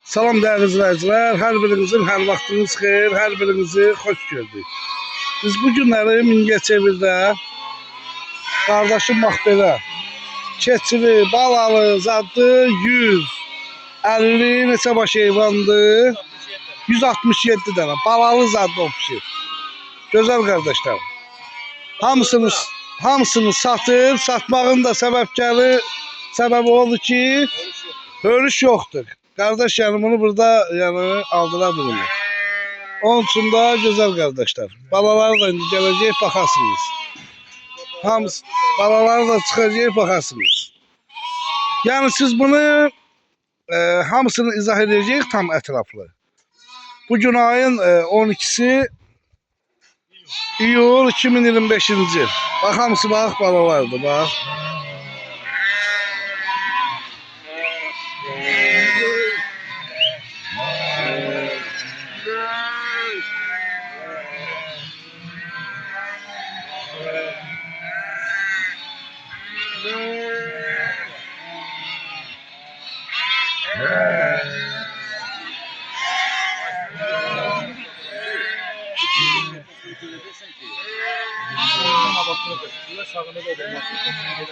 Salam değerli izleyiciler, her birinizin her vaxtınız xeyir, her birinizi hoş gördük. Biz bu günləri Mingəçevirdə, qardaşım bax belə, keçili, balalı, zaddı 150 neçə baş heyvandır, 167 dənə, balalı zaddı opsi. Gözəl qardaşlar, hamısını satır, satmağın da səbəbi oldu ki, hörüş yoxdur. Kardeş yani bunu burada yani aldılar bunu. Onun için da güzel kardeşler. Balalar da indi geleceği bakarsınız. Balalar da çıkacak bakarsınız. Yani siz bunu hamısını izah edeceğiz tam etraflı. Bugün ayın 12'si iyul 2025. Bak hamısı bak balalardı bak.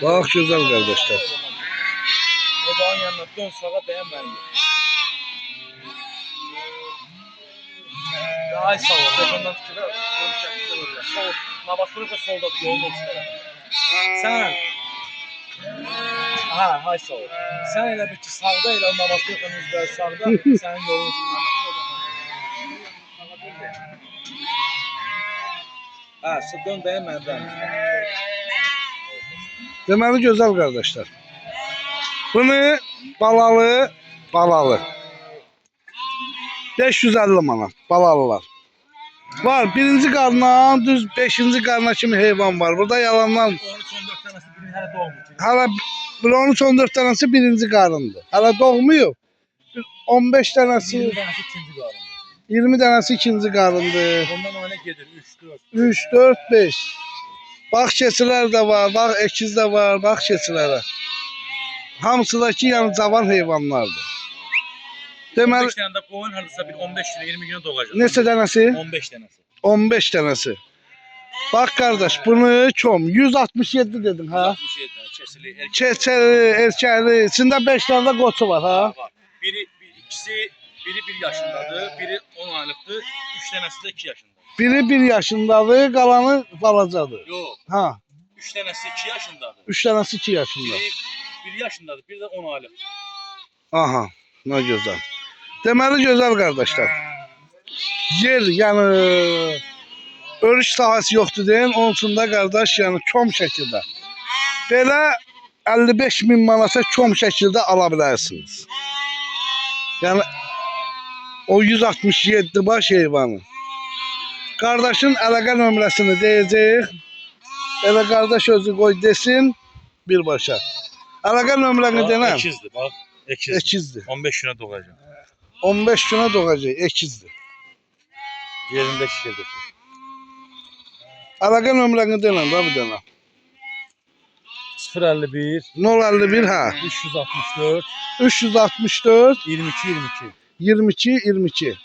Bak güzel kardeşler. Babağın yanına dön sağa beğenmedim. Daha sağ ol. Betondan çıkıyor. Sağ ol. Nabasını da solda yolun üstüne. Sen. Ha, hay sağ ol. Sen elə bir ki sağda elə nabasını üzrə sağda sənin yolun üstüne. Ha, dön beğenmedim. Deməli güzel kardeşler. Bunu balalı 550 manat balalılar. Var birinci qarna düz 5-ci qarna kimi heyvan var. Burada yalandan 13-14 tanesi birini hələ doğmuyor. hala 13-14 tanesi birinci qarındır. Hala doğmuyor. 15 tanesi 20 tanesi ikinci qarında. 20 tanesi ikinci qarındır. Ondan oyuna gedir 3-4. 3 4 5. Bax keçilər də var, bax əkiz də var, bax keçilərə. Hamısı da ki yəni cavan heyvanlardır. Deməli 15 tane de koyun hardasa bir 15 güne 20 güne doğacak. neçə dənəsi? 15 tanesi. 15 tanesi. Bak kardeş bunu çom 167 dedim ha. 67 tane kesili erkek Keçeli, erkəkli, içində 5 dənə də qoçu var ha. var. Biri 1 yaşındadır, biri 10 aylıktır, 3 tanesi de 2 yaşında. Biri 1 yaşındadır, qalanı balacadır. Yok, Ha, 3 tanesi 2 yaşındadır. 3 dənəsi 2 yaşında. Biri 1 yaşındadır, biri de 10 aylık. Aha, ne güzel. Deməli gözəl qardaşlar. Yer, yəni örüş sahəsi yoxdur deyin, onun üçün də qardaş, yəni kom şəkildə. Belə 55 min manata kom şəkildə ala bilərsiniz. Yəni o 167 baş heyvanı. Qardaşın əlaqə nömrəsini deyəcəyik. Elə qardaş özü qoy desin birbaşa. Əlaqə nömrəni denəm. Ekizdir, bak. Ekizdir. Ekizdir. 15 güne doğacak. 15 günə doğacaq, ekizdir. Yerinde şişirdir. Əlaqə nömrəni denəm, bir dənə. 051 051 hə. 364 364 22 22. 22 22.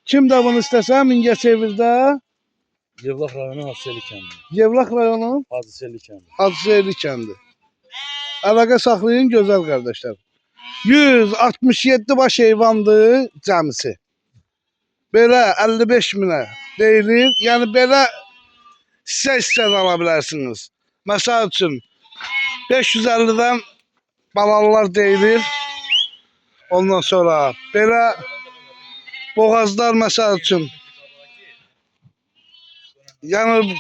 Kim də bunu istəsə Mingəçevirdə, Yevlax rayonu Hacıseli kəndi. Yevlax rayonu Hacıseli kəndi. Hacıseli kəndi. Əlaqə saxlayın gözəl qardaşlar. 167 baş heyvandır cəmisi. Belə 55 minə deyilir. Yəni belə hissə ala bilərsiniz. Məsəl üçün 550-dən balalılar deyilir. Ondan sonra belə boğazlar məsəl üçün. Yəni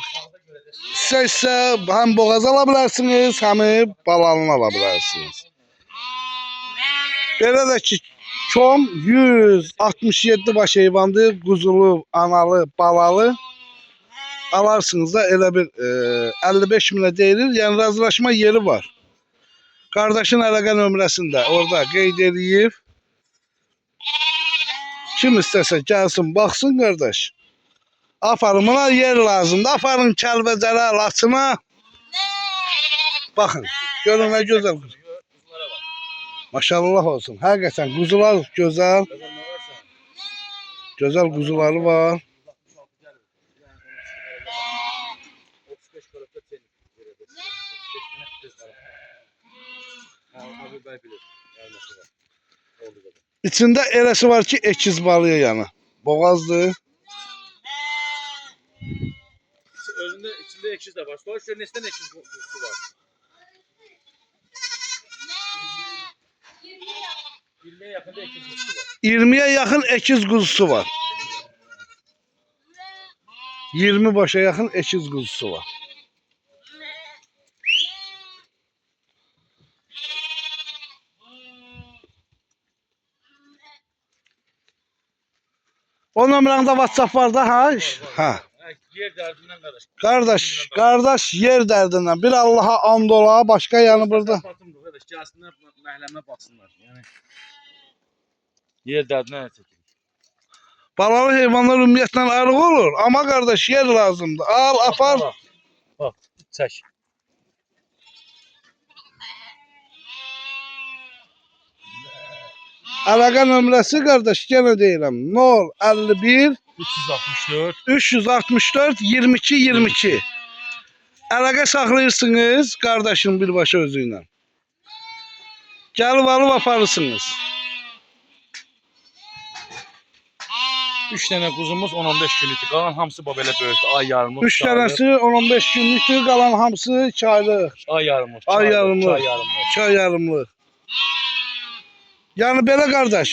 hissə həm boğaz ala bilərsiniz, həm balalını ala bilərsiniz. Belə də ki, kom 167 baş heyvandır, quzulu, analı, balalı. Alarsınız da elə bir 55 minə deyilir, yəni razılaşma yeri var. Qardaşın əlaqə nömrəsində orada qeyd edib. Kim istəsə gəlsin, baxsın qardaş. Afarın, buna yer lazımdır. Afarın Kəlbəcərə, Laçına. Baxın, görün nə gözəl. Maşallah olsun. Həqiqətən quzular gözəl. Qazan nə varsa? Gözəl quzuları var. 35 qarata çelik verəcək. 35 dənə qız var. Abi bəy bilir. Gəlməsi var. Oldu da. İçində eləsi var ki, ekiz balığı yəni. Boğazdır. Özündə içində ekiz də var. Sonra şöyle neçədən ekiz quzusu var? 20'ye yakında ekiz quzusu var. 20'ye yaxın ekiz quzusu var. 20 başa yaxın ekiz quzusu var. O nömrəndə WhatsApp var da, ha? Ha. Yer derdinden kardeş. Qardaş yer dərdindən. Bir Allaha and ola, başqa yanı burada. Batımdır kardeş. Gəlsinlər məhləmə baksınlar. Yani yer derdinden çekilir. Balalı heyvanlar ümumiyyətlə arıq olur. Amma qardaş yer lazımdır. Al, apar. Bak, çək. Əlaqə nömrəsi qardaş yenə deyirəm. 051 364 364 22 22. Əlaqə saxlayırsınız qardaşın birbaşa özü ilə. Gəlib alıb aparırsınız. 3 tane kuzumuz 10-15 günlükdür. Qalan hamısı belə böyükdür. Ay yarımlıq. 3 dənəsi 10-15 günlükdür, qalan hamısı 2 aylıq. Ay yarımlıq. Ay yarımlıq. Ay yarımlıq. 2 ay yarımlıq. Yəni belə qardaş.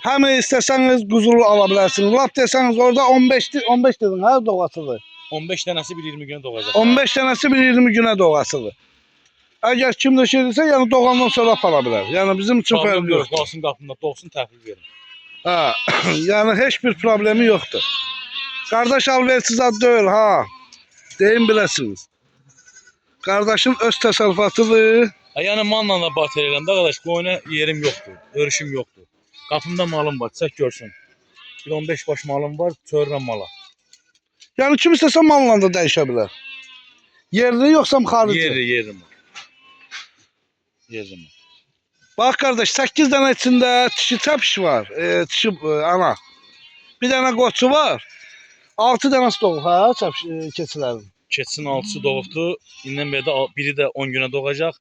Həm istəsəniz quzulu ala bilərsiniz. Lap desəniz orada 15 dedin, hə, doğasıdır. 15 dənəsi bir 20 günə doğacaq. 15 dənəsi bir 20 günə doğasıdır. Əgər kimdə şeydirsə, yəni doğandan sonra apara bilər. Yəni bizim üçün fərqi yoxdur. Qalsın qapında, doğsun təhvil verin. Ha, yəni heç bir problemi yoxdur. Qardaş alversiz ad deyil, ha. Deyin biləsiniz. Qardaşın öz təsərrüfatıdır. Yəni manla da batır eləm də qardaş, qoyuna yerim yoxdur, örüşüm yoxdur. Qapımda malım var, çək görsün. Bir 15 baş malım var, çörürəm mala. Yəni kim istəsə malla da dəyişə bilər. Yerli yoxsa xarici? Yerim. Yerim. Bax qardaş, 8 dənə içində dişi çəpiş var, dişi ana. Bir dənə qoçu var. 6 dənəsi doğub, hə, çəpiş keçilərin. Keçsin 6'sı doğubdu. İndən bəri də biri də 10 günə doğacaq.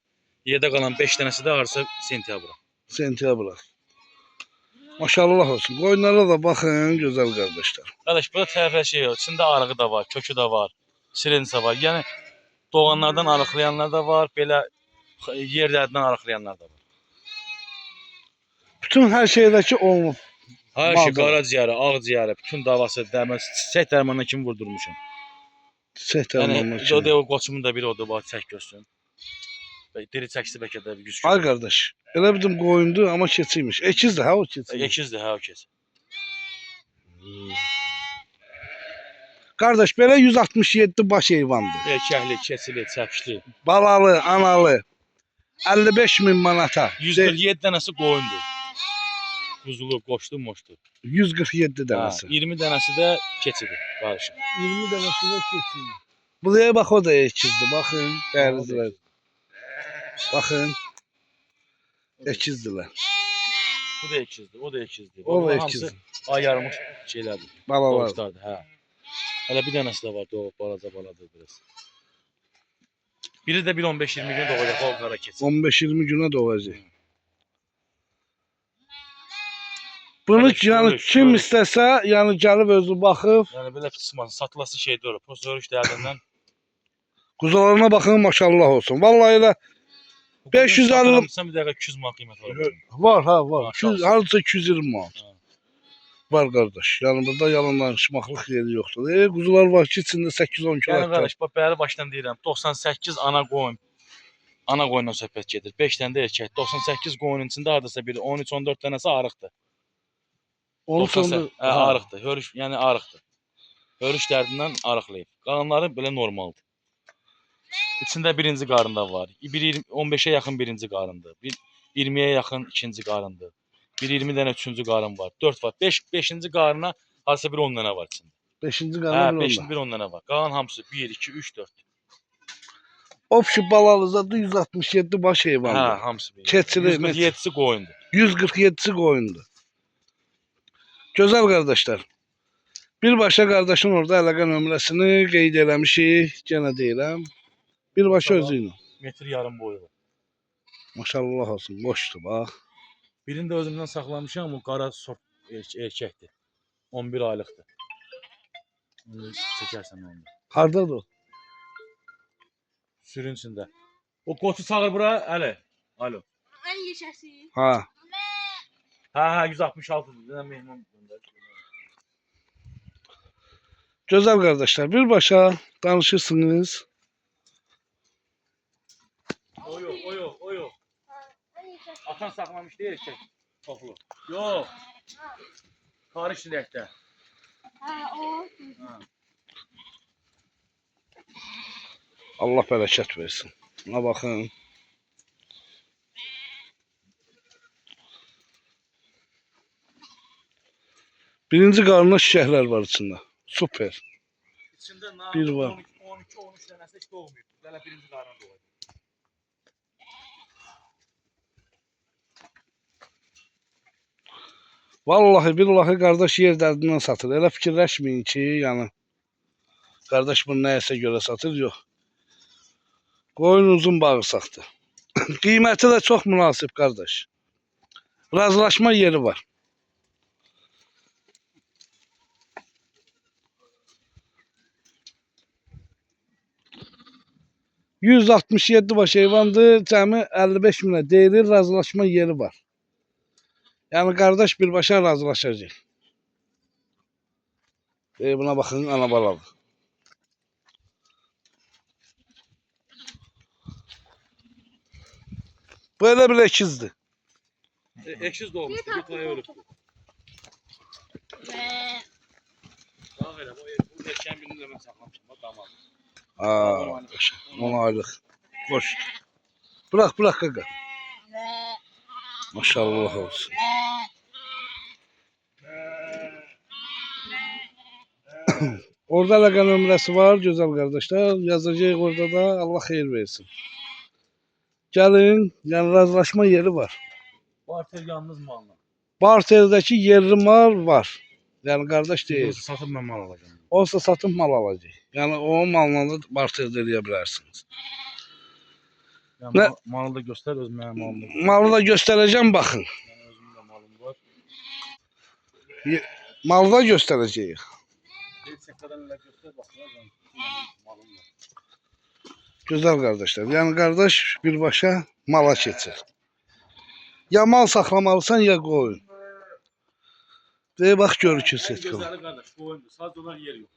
Yerdə qalan 5 dənəsi də arsa sentyabra. Sentyabra. Maşallah olsun. Qoyunlara da baxın, gözəl qardaşlar. Qardaş, burada tərəfə şey yox. İçində arığı da var, kökü də var, sirensa var. Yəni doğanlardan arıqlayanlar da var, belə yerlərdən arıqlayanlar da var. Bütün hər şeydəki olunub. Hər şey qaraciyəri, ağciyəri, bütün davası, dərman, çiçək dərmanına kimi vurdurmuşam. Çiçək Yəni dərmanına o qoçumun da biri odur, bax çək görsün. Diri çəkisi bəlkə də 100 kilo. Ay qardaş, elə bildim qoyundu, amma keçiymiş. Ekizdir, hə o keçi. Ekizdir, hə o keç. Qardaş, belə 167 baş heyvandır. Erkəkli, keçili, çəpişli. Balalı, analı. 55 min manata. 147 dənəsi qoyundur. Quzulu, qoşdu, moşdu. 147 dənəsi. 20 dənəsi də keçidir, qarışıq. 20 dənəsi də keçidir. Buraya bax, o da ekizdir. Baxın, dəyərlilər. Baxın. Ekizdirlər. Bu da ekizdir, o da ekizdir. O da Bunlar ekizdir. hamısı ay yarımlıq şeylərdir. Balalar. Doğuşlardır, hə. Hələ bir dənəsi də var, doğub, baladır biraz. Biri də 1-15-20 gün doğacaq, o qara keçir. 15-20 günə doğacaq. Bunu Qardaş, yəni görüş, kim görüş. istəsə, yəni gəlib özü baxıb, Yəni belə qısmasın, satılası şey deyil. Prosta örüş dərdindən. quzularına baxın, maşallah olsun. Vallahi elə 550 Sən bir dəqiqə 200 manat qiymət var. var, ha, var. Maşallah. 200, hardasa 220 manat. Ha. Var qardaş. Yəni burada yalan danışmaqlıq yeri yoxdur. Quzular var ki, içində 8-10 kilo. Yəni qardaş, bax bəri başdan deyirəm, 98 ana qoyun. Ana qoyundan söhbət gedir. 5 dənə də erkək. 98 qoyunun içində hardasa biri 13-14 dənəsi arıqdır. Onu 98 sonra arıqdır. Hörüş, yəni arıqdır. Hörüş dərdindən arıqlayıb. Qalanları belə normaldır. İçində birinci qarında var. 15-ə yaxın birinci qarındır. 20-yə yaxın ikinci qarındır. 1-20 dənə üçüncü qarın var. 4 var. 5-ci qarına hardasa bir 10 dənə var içində. 5-ci Hə, qanun 5-ci bir 10 dənə var. Qalan hamısı 1, 2, 3, 4. Opşu balalızadı 167 baş heyvandı. Ha, hamısı benim. Keçili, 147'si qoyundu. 147'si qoyundu. Gözəl qardaşlar. Birbaşa qardaşın orada əlaqə nömrəsini qeyd eləmişik. Yenə deyirəm. Birbaşa özü ilə. Metr yarım boyu var. Maşallah olsun. Boşdur bax. Birini də özümdən saxlamışam, o qara sort erkəkdir. 11 aylıqdır. Onu çəkərsən onu. Hardadır o? Sürün içində. O qoçu çağır bura, Əli. Alo. Hani yaşasın? Ha. Ha, 166-dır. Nə mehman göndər. Gözəl qardaşlar. Birbaşa danışırsınız. O yox. Hani yaşasın? Atan saxlamış deyil erkək. Çoxlu. Yox. Tarix diləkdə. Ha o. Ha. Allah bərəkət versin. Buna baxın. Birinci qarnına şişəklər var içində. Super. İçində Bir var. 12-13 dənəsi heç doğmayıb. Belə birinci qarnına doğaydı. Vallahi billahi qardaş yer dərdindən satır. Elə fikirləşməyin ki, yəni qardaş bunu nəyəsə görə satır, yox. Qoyun uzun bağırsaqdır. Qiyməti də çox münasib qardaş. Razılaşma yeri var. ...167 baş heyvandır, cəmi 55 minə deyilir, razılaşma yeri var. Yəni qardaş birbaşa razılaşacaq. Buna baxın, ana baladır. Bu elə bir əkizdir. Eksiz doğmuşdu, bir tane ölübdü. Bax elə, bu erkəyin birini də mən saxlamışam, bax damal. Aa, 10 aylıq. Boş. Bırak qaqa. Maşallah olsun. Orada əlaqə nömrəsi var, gözəl qardaşlar. Yazacağıq orada da. Allah xeyir versin. Gəlin, yəni razılaşma yeri var. Barter yalnız malla. Barterdəki yerli mal var. Yəni qardaş deyir. Satıb mən mal alacağım. Olsa satıb mal alacaq. Yəni o malla da barterdə eləyə bilərsiniz. Yəni Nə? malı da göstər, öz mənim malımı. Malı da göstərəcəm, baxın. Yəni özümün də malım var. Malı da göstərəcəyik. Bir səfərdən elə göstər, baxın, malım var. Gözəl qardaşlar. Yəni qardaş birbaşa mala keçir. Ya mal saxlamalısan, ya qoyun. Bax görür ki, Ən setki var. gözəli qardaş qoyundur, sadəcə onlar yer yox.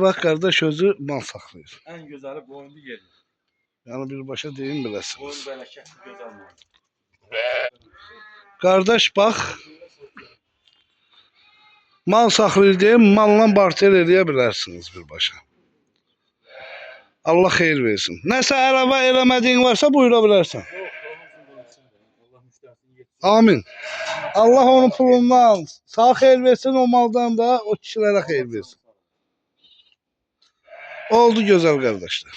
Bax qardaş özü mal saxlayır. Ən gözəli qoyundur, yer yox. Yəni birbaşa deyim biləsiniz. Qoyun bələkətli, gözəl mal. Qardaş bax. Mal saxlayır deyim, malla barter eləyə bilərsiniz birbaşa. Allah xeyir versin. Nəsə əlavə eləmədiyin varsa buyura bilərsən. Yox, Allah müştərisini yetsin. Amin. Allah onun pulundan sağ xeyir versin, o maldan da o kişilərə xeyir versin. Oldu gözəl qardaşlar.